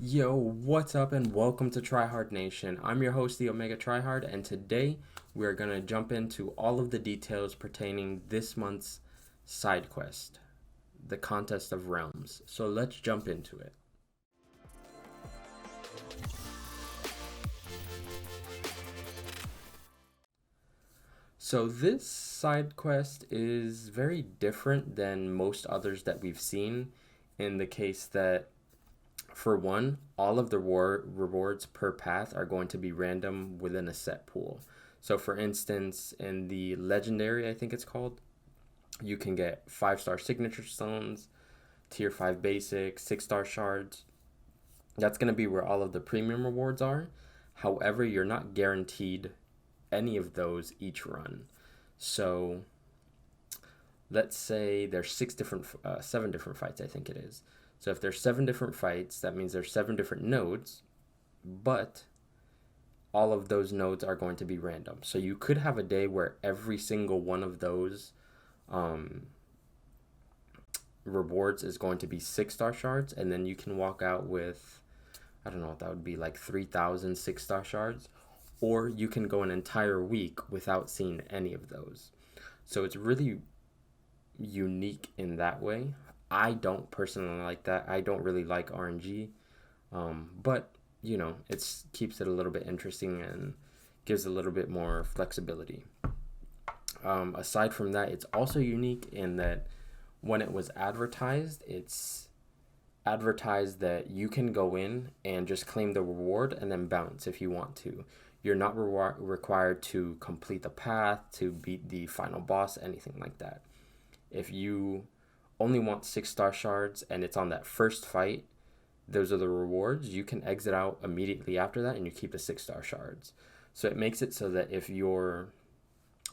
Yo, what's up and welcome to Tryhard Nation. I'm your host, the Omega Tryhard, and today we're going to jump into all of the details pertaining this month's side quest, the Contest of Realms. So let's jump into it. So this side quest is very different than most others that we've seen in the case that for one, all of the rewards per path are going to be random within a set pool. So, for instance, in the legendary, I think it's called, you can get 5-star signature stones, tier 5 basic, 6-star shards. That's going to be where all of the premium rewards are. However, you're not guaranteed any of those each run. So, let's say there's 7 different fights, I think it is. So if there's 7 different fights, that means there's 7 different nodes, but all of those nodes are going to be random. So you could have a day where every single one of those rewards is going to be 6-star shards, and then you can walk out with, I don't know what that would be, like 3,000 6-star shards, or you can go an entire week without seeing any of those. So it's really unique in that way. I don't personally like that. I don't really like RNG, but it keeps it a little bit interesting and gives a little bit more flexibility. Aside from that, it's also unique in that when it was advertised, it's advertised that you can go in and just claim the reward and then bounce if you want to. You're not required to complete the path, to beat the final boss, anything like that. If you only want 6-star shards and it's on that first fight, those are the rewards. You can exit out immediately after that and you keep the 6-star shards. So it makes it so that if you're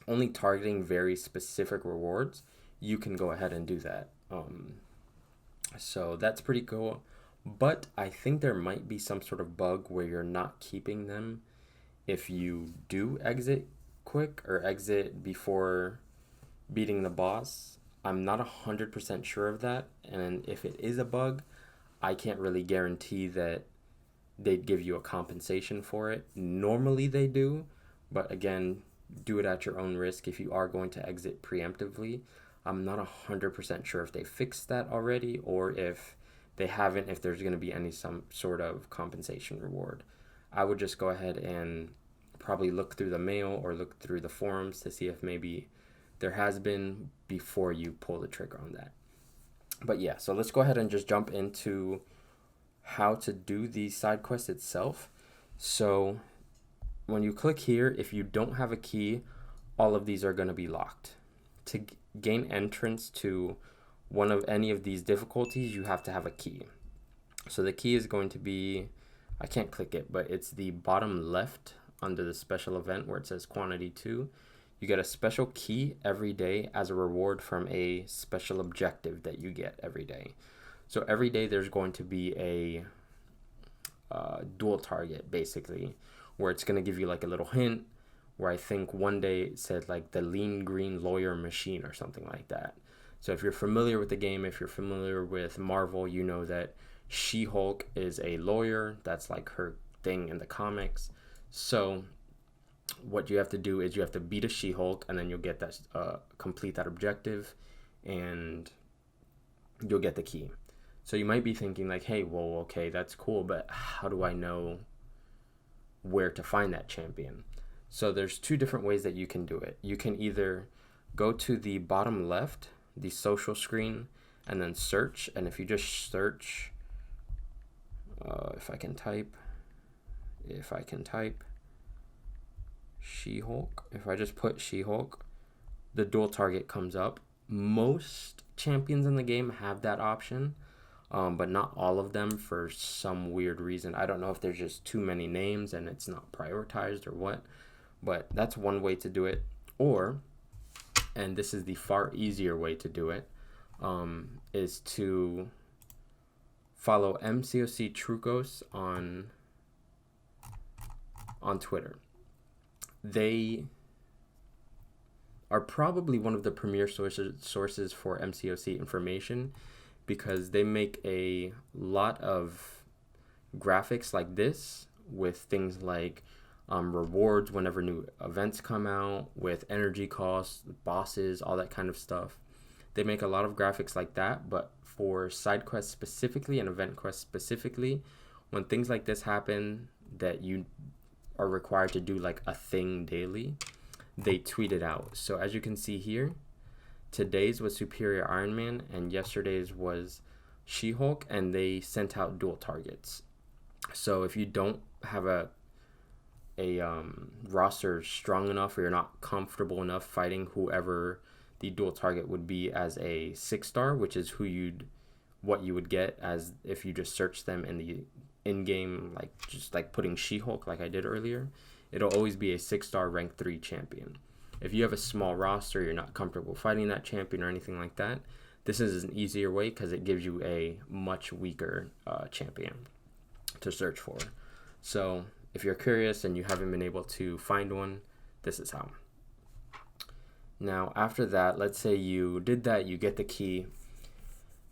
only targeting very specific rewards, you can go ahead and do that. So that's pretty cool. But I think there might be some sort of bug where you're not keeping them if you do exit quick or exit before beating the boss. I'm not 100% sure of that, and if it is a bug, I can't really guarantee that they'd give you a compensation for it. Normally they do, but again, do it at your own risk if you are going to exit preemptively. I'm not 100% sure if they fixed that already or if they haven't, if there's going to be some sort of compensation reward. I would just go ahead and probably look through the mail or look through the forums to see if maybe there has been before you pull the trigger on that. But yeah, so let's go ahead and just jump into how to do the side quest itself. So when you click here, if you don't have a key, all of these are going to be locked. To gain entrance to one of any of these difficulties, you have to have a key. So the key is going to be, I can't click it, but it's the bottom left under the special event where it says quantity 2. You get a special key every day as a reward from a special objective that you get every day. So every day there's going to be a dual target, basically, where it's going to give you like a little hint, where I think one day it said like the lean green lawyer machine or something like that. So if you're familiar with the game, if you're familiar with Marvel, you know that She-Hulk is a lawyer. That's like her thing in the comics. So what you have to do is you have to beat a She-Hulk, and then you'll get that complete that objective, and you'll get the key. So you might be thinking like, hey, well, okay, that's cool, but how do I know where to find that champion? So there's 2 different ways that you can do it. You can either go to the bottom left, the social screen, and then search. And if you just search, if I can type She-Hulk. If I just put She-Hulk, the dual target comes up. Most champions in the game have that option, but not all of them for some weird reason. I don't know if there's just too many names and it's not prioritized or what, but that's one way to do it. Or, and this is the far easier way to do it, is to follow MCOC Trucos on Twitter. They are probably one of the premier sources for MCOC information because they make a lot of graphics like this with things like rewards whenever new events come out, with energy costs, bosses, all that kind of stuff. They make a lot of graphics like that, but for side quests specifically and event quests specifically, when things like this happen that you are required to do like a thing daily, they tweet it out. So as you can see here, today's was Superior Iron Man and yesterday's was She-Hulk, and they sent out dual targets. So if you don't have a roster strong enough, or you're not comfortable enough fighting whoever the dual target would be as a 6-star, which is what you would get as if you just search them in the in-game, like just like putting She-Hulk like I did earlier, it'll always be a 6-star rank 3 champion. If you have a small roster, you're not comfortable fighting that champion or anything like that, this is an easier way because it gives you a much weaker champion to search for. So if you're curious and you haven't been able to find one, this is how. Now after that, let's say you did that, you get the key,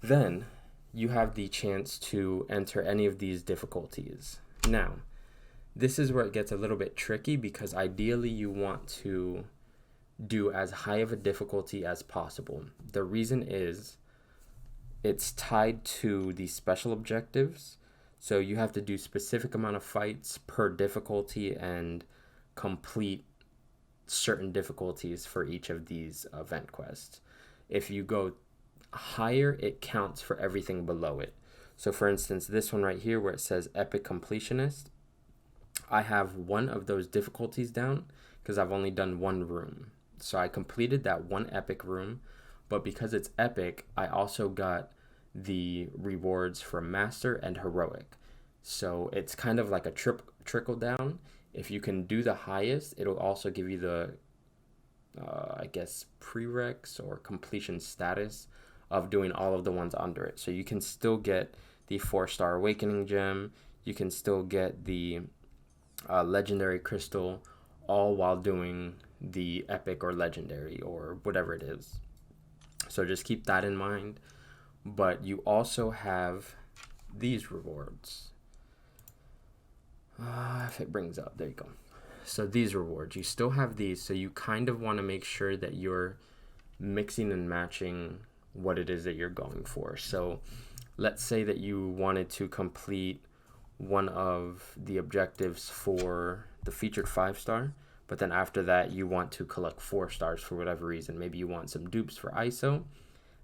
then you have the chance to enter any of these difficulties. Now, this is where it gets a little bit tricky because ideally you want to do as high of a difficulty as possible. The reason is it's tied to the special objectives. So you have to do specific amount of fights per difficulty and complete certain difficulties for each of these event quests. If you go higher, it counts for everything below it. So for instance, this one right here where it says Epic Completionist, I have one of those difficulties down because I've only done one room. So I completed that one epic room, but because it's epic, I also got the rewards for Master and Heroic. So it's kind of like a trickle down. If you can do the highest, it'll also give you the, I guess, prereqs or completion status of doing all of the ones under it. So you can still get the 4-star Awakening Gem. You can still get the Legendary Crystal, all while doing the Epic or Legendary or whatever it is. So just keep that in mind. But you also have these rewards. If it brings up, there you go. So these rewards, you still have these. So you kind of want to make sure that you're mixing and matching what it is that you're going for. So let's say that you wanted to complete one of the objectives for the featured 5-star, but then after that you want to collect 4 stars for whatever reason. Maybe you want some dupes for ISO.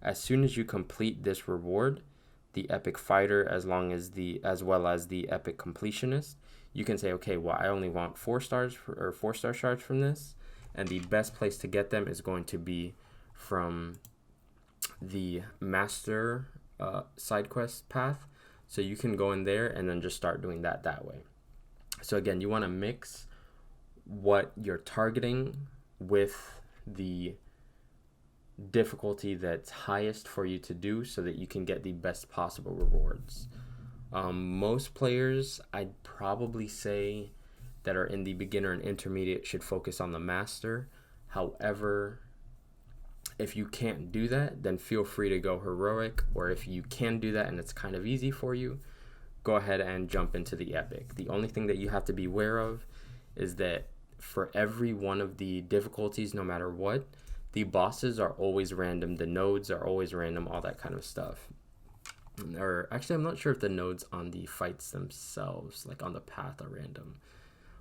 As soon as you complete this reward, the Epic Fighter, as well as the Epic Completionist, you can say, okay, well, I only want 4 stars or 4-star shards from this, and the best place to get them is going to be from the Master side quest path. So you can go in there and then just start doing that way. So again, you want to mix what you're targeting with the difficulty that's highest for you to do so that you can get the best possible rewards. Most players, I'd probably say, that are in the beginner and intermediate should focus on the Master. However, if you can't do that, then feel free to go Heroic, or if you can do that and it's kind of easy for you, go ahead and jump into the Epic. The only thing that you have to be aware of is that for every one of the difficulties, no matter what, the bosses are always random, the nodes are always random, all that kind of stuff. Or actually, I'm not sure if the nodes on the fights themselves, like on the path, are random.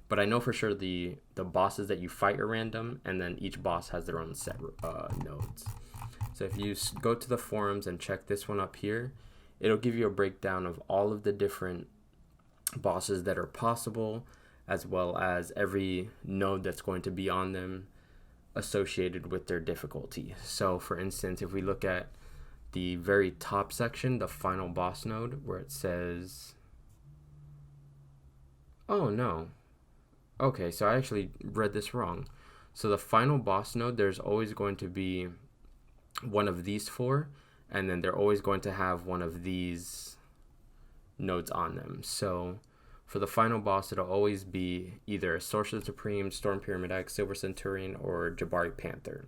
But I know for sure the bosses that you fight are random, and then each boss has their own set nodes. So if you go to the forums and check this one up here, it'll give you a breakdown of all of the different bosses that are possible, as well as every node that's going to be on them associated with their difficulty. So for instance, if we look at the very top section, the final boss node, where it says, oh no, okay, so I actually read this wrong. So the final boss node, there's always going to be one of these 4, and then they're always going to have one of these nodes on them. So for the final boss, it'll always be either Sorcerer Supreme, Storm Pyramid X, Silver Centurion, or Jabari Panther.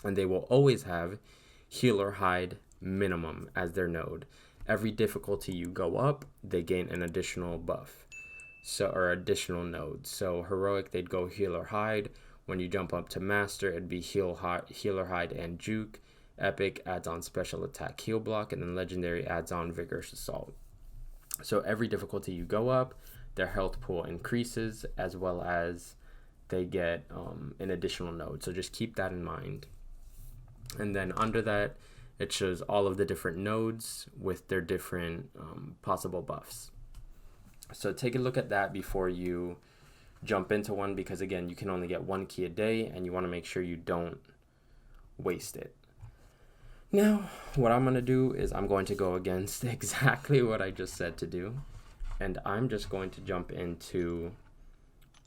And they will always have Healer Hide minimum as their node. every difficulty you go up, they gain an additional buff. So, or additional nodes. So heroic, they'd go heal or hide. When you jump up to master, it'd be heal or hide, and juke. Epic adds on special attack, heal block, and then legendary adds on vigorous assault. So every difficulty you go up, their health pool increases, as well as they get an additional node. So just keep that in mind. And then under that, it shows all of the different nodes with their different possible buffs. So take a look at that before you jump into one, because again, you can only get one key a day and you want to make sure you don't waste it. Now, what I'm going to do is I'm going to go against exactly what I just said to do, and I'm just going to jump into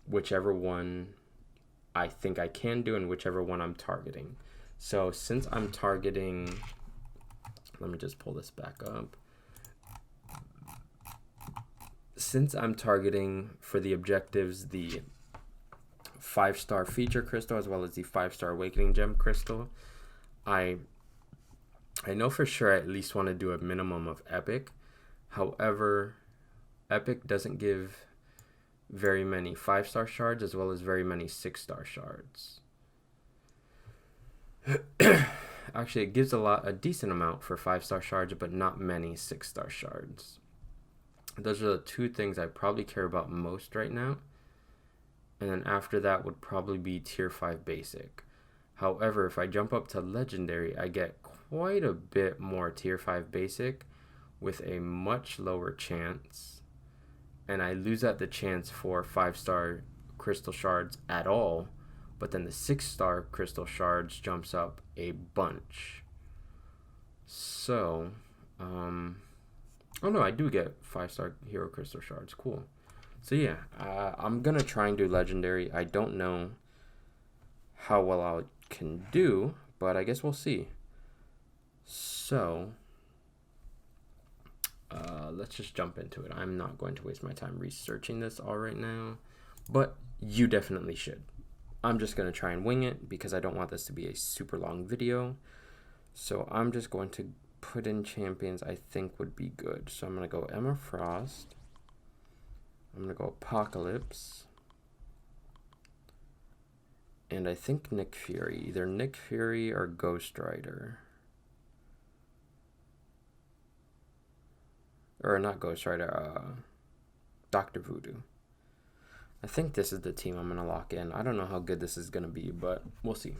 whichever one I think I can do and whichever one I'm targeting. So since I'm targeting, let me just pull this back up. Since I'm targeting for the objectives the 5-star feature crystal as well as the 5-star awakening gem crystal, I know for sure I at least want to do a minimum of epic. However, epic doesn't give very many 5-star shards as well as very many 6-star shards. Actually, it gives a decent amount for 5-star shards, but not many 6-star shards. Those are the two things I probably care about most right now. And then after that would probably be tier 5 basic. However, if I jump up to legendary, I get quite a bit more tier 5 basic with a much lower chance. And I lose out the chance for 5-star crystal shards at all. But then the 6-star crystal shards jumps up a bunch. So, oh no, I do get 5-star hero crystal shards. Cool. So yeah, I'm gonna try and do legendary. I don't know how well I can do, but I guess we'll see. So let's just jump into it. I'm not going to waste my time researching this all right now, but you definitely should. I'm just gonna try and wing it because I don't want this to be a super long video. So I'm just going to put in champions I think would be good. So I'm going to go Emma Frost. I'm going to go Apocalypse. And I think Nick Fury. Either Nick Fury or Ghost Rider. Or not Ghost Rider, Dr. Voodoo. I think this is the team I'm going to lock in. I don't know how good this is going to be, but we'll see.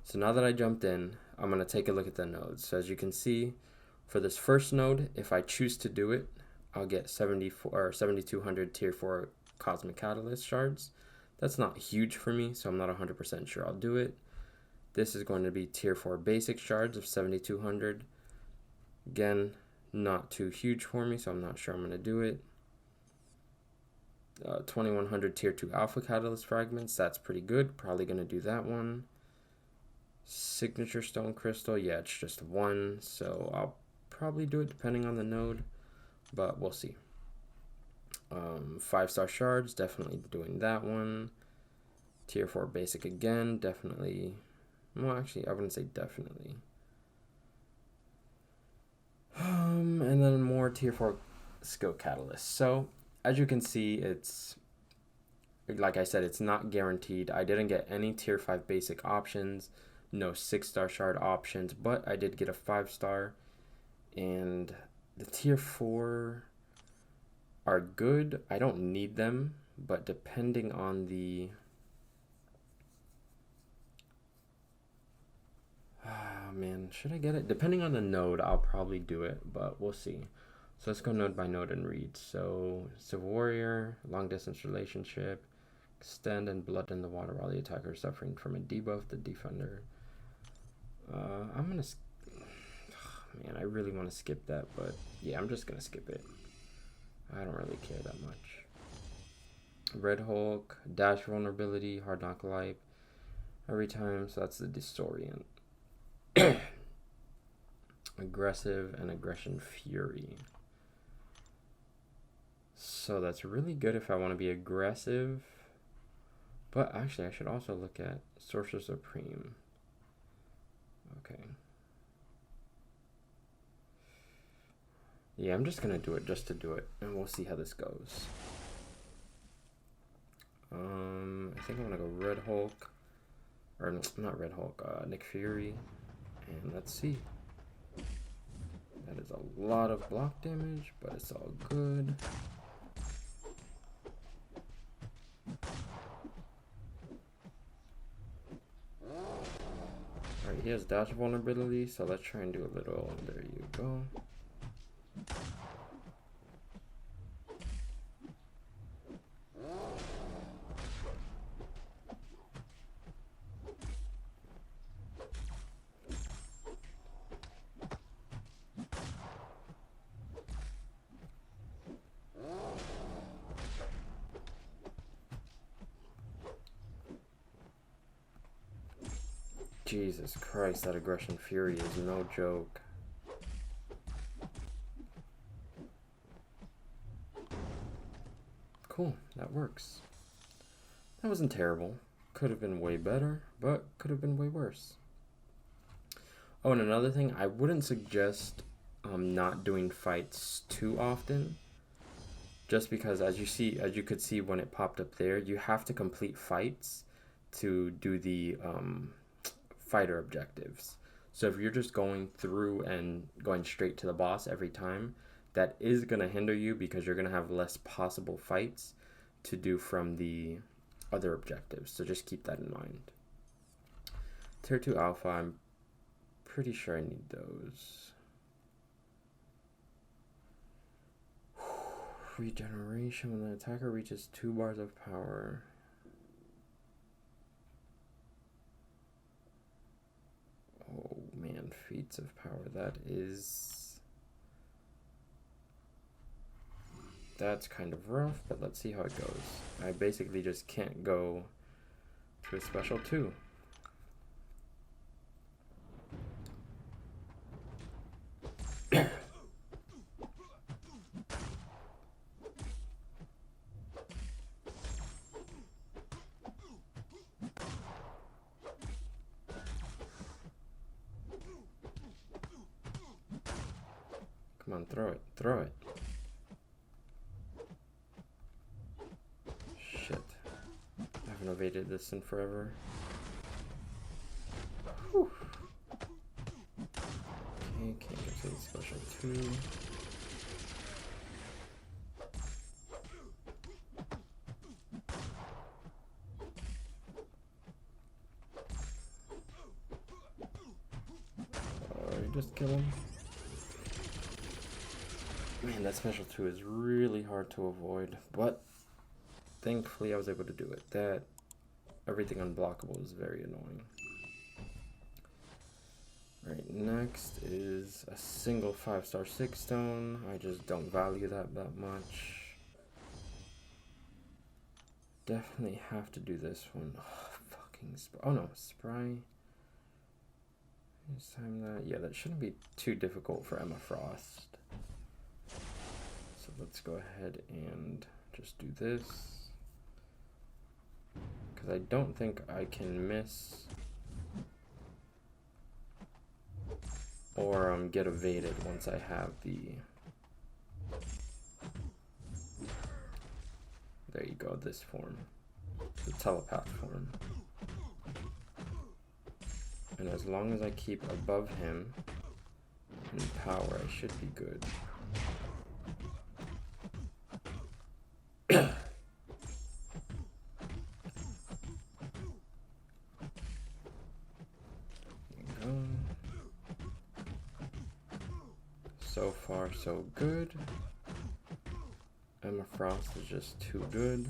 So now that I jumped in, I'm going to take a look at the nodes. So as you can see, for this first node, if I choose to do it, I'll get 7,200 tier 4 Cosmic Catalyst shards. That's not huge for me, so I'm not 100% sure I'll do it. This is going to be tier 4 basic shards of 7,200. Again, not too huge for me, so I'm not sure I'm going to do it. 2,100 tier 2 Alpha Catalyst fragments. That's pretty good. Probably going to do that one. Signature Stone Crystal, yeah, it's just one, so I'll probably do it depending on the node, but we'll see. 5-star shards, definitely doing that one. Tier 4 basic again, definitely. Well, actually, I wouldn't say definitely. And then more tier 4 skill catalysts. So as you can see, it's like I said, it's not guaranteed. I didn't get any tier 5 basic options. No 6-star shard options, but I did get a 5-star, and the tier 4 are good. I don't need them, but depending on the man, should I get it? Depending on the node, I'll probably do it, but we'll see. So let's go node by node and read. So Civil Warrior, long distance relationship, extend and blood in the water while the attacker is suffering from a debuff. The defender. I'm gonna. Man, I really want to skip that, but yeah, I'm just gonna skip it. I don't really care that much. Red Hulk, dash vulnerability, hard knock life. Every time, so that's the Distorient. Aggressive and aggression fury. So that's really good if I want to be aggressive. But actually, I should also look at Sorcerer Supreme. Okay. Yeah, I'm just gonna do it just to do it, and we'll see how this goes. I think I'm gonna go Red Hulk, or not Red Hulk, Nick Fury, and let's see. That is a lot of block damage, but it's all good. Alright, he has dash vulnerability, so let's try and do a little. There you go. Jesus Christ, that aggression fury is no joke. Cool, that works. That wasn't terrible. Could have been way better, but could have been way worse. Oh, and another thing, I wouldn't suggest not doing fights too often. Just because, as you could see when it popped up there, you have to complete fights to do the fighter objectives. So if you're just going through and going straight to the boss every time, that is going to hinder you because you're going to have less possible fights to do from the other objectives. So just keep that in mind. Tier 2 Alpha, I'm pretty sure I need those. Regeneration when the attacker reaches 2 bars of power. Oh man, feats of power, that's kind of rough, but let's see how it goes. I basically just can't go to a special 2. Come on, throw it, throw it. Shit. I haven't evaded this in forever. Whew. Okay, can't get to the special 2. Just kill him. Man, that special 2 is really hard to avoid, but thankfully I was able to do it. That everything unblockable is very annoying. Alright, next is a single 5-star 6 stone. I just don't value that much. Definitely have to do this one. Oh, fucking oh no, Spry. This time that, yeah, that shouldn't be too difficult for Emma Frost. So let's go ahead and just do this. Because I don't think I can miss or get evaded once I have the... There you go, this form. The telepath form. And as long as I keep above him in power, I should be good. So far, so good. Emma Frost is just too good.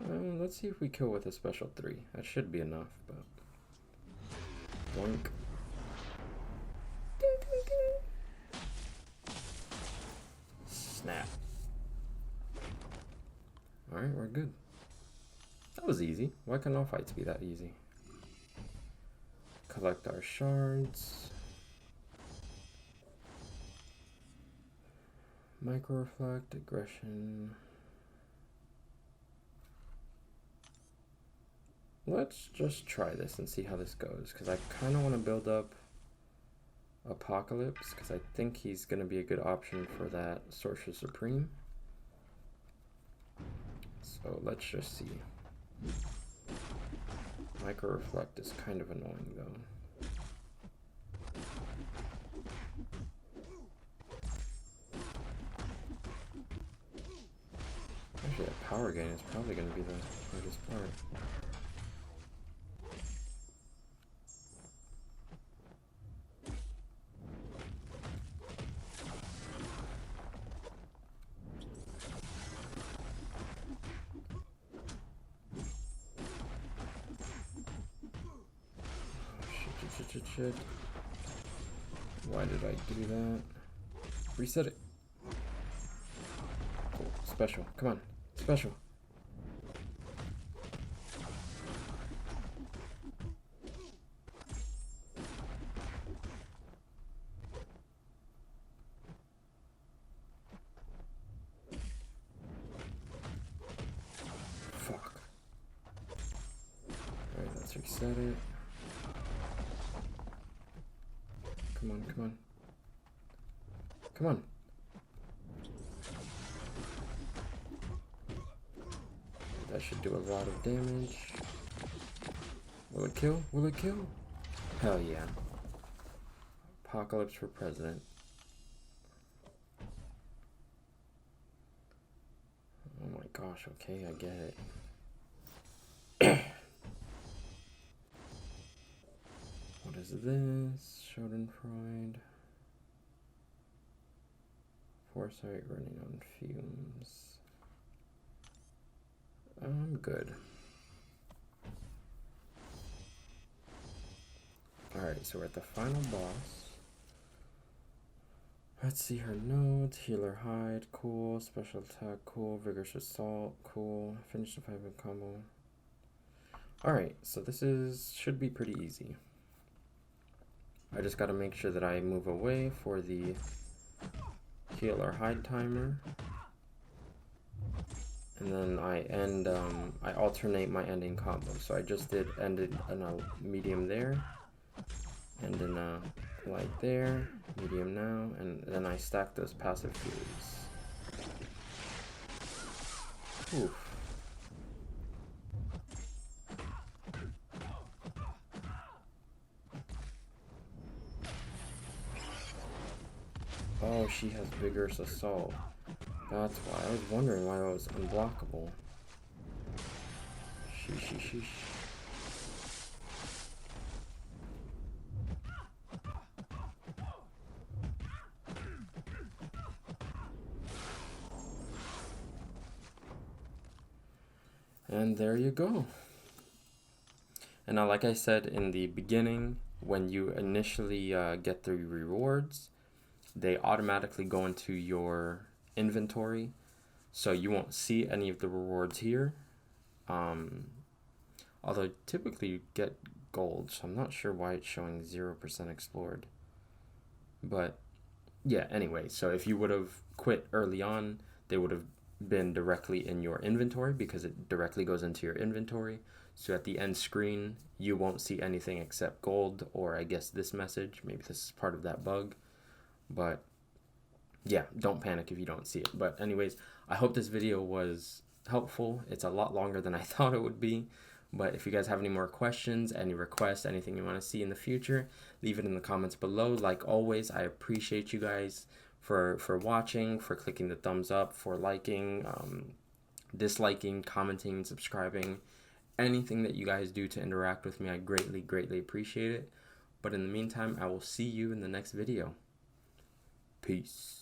Let's see if we kill with a special 3. That should be enough, but... Boink. Snap. Alright, we're good. That was easy. Why can't all fights be that easy? Collect our shards. Micro reflect, aggression. Let's just try this and see how this goes, because I kind of want to build up Apocalypse, because I think he's going to be a good option for that Sorcerer Supreme. So let's just see. Micro Reflect is kind of annoying though. Actually, that power gain is probably going to be the hardest part. Shit. Why did I do that? Reset it. Cool. Special. Come on. Special. Fuck. Alright, let's reset it. Come on, come on. Come on. That should do a lot of damage. Will it kill? Will it kill? Hell yeah. Apocalypse for president. Oh my gosh, okay, I get it. What is this? Schadenfreude. Foresight running on fumes. I'm good. Alright, so we're at the final boss. Let's see her nodes. Healer Hide, cool. Special attack, cool. Vigorous Assault, cool. Finish the 5-hit combo. Alright, so this should be pretty easy. I just gotta make sure that I move away for the Healer Hide timer. And then I alternate my ending combo. So I just did ended in a medium there, and in a light there, medium now, and then I stack those passive furies. Oof. Oh, she has Vigorous Assault. That's why. I was wondering why I was unblockable. Sheesh. And there you go. And now, like I said in the beginning, when you initially get the rewards, they automatically go into your inventory, so you won't see any of the rewards here. Although typically you get gold, so I'm not sure why it's showing 0% explored. But yeah, anyway, so if you would have quit early on, they would have been directly in your inventory because it directly goes into your inventory. So at the end screen, you won't see anything except gold, or I guess this message. Maybe this is part of that bug. But yeah, don't panic if you don't see it. But anyways, I hope this video was helpful. It's a lot longer than I thought it would be. But if you guys have any more questions, any requests, anything you want to see in the future, leave it in the comments below. Like always, I appreciate you guys for watching, for clicking the thumbs up, for liking, disliking, commenting, subscribing. Anything that you guys do to interact with me, I greatly appreciate it. But in the meantime, I will see you in the next video. Peace.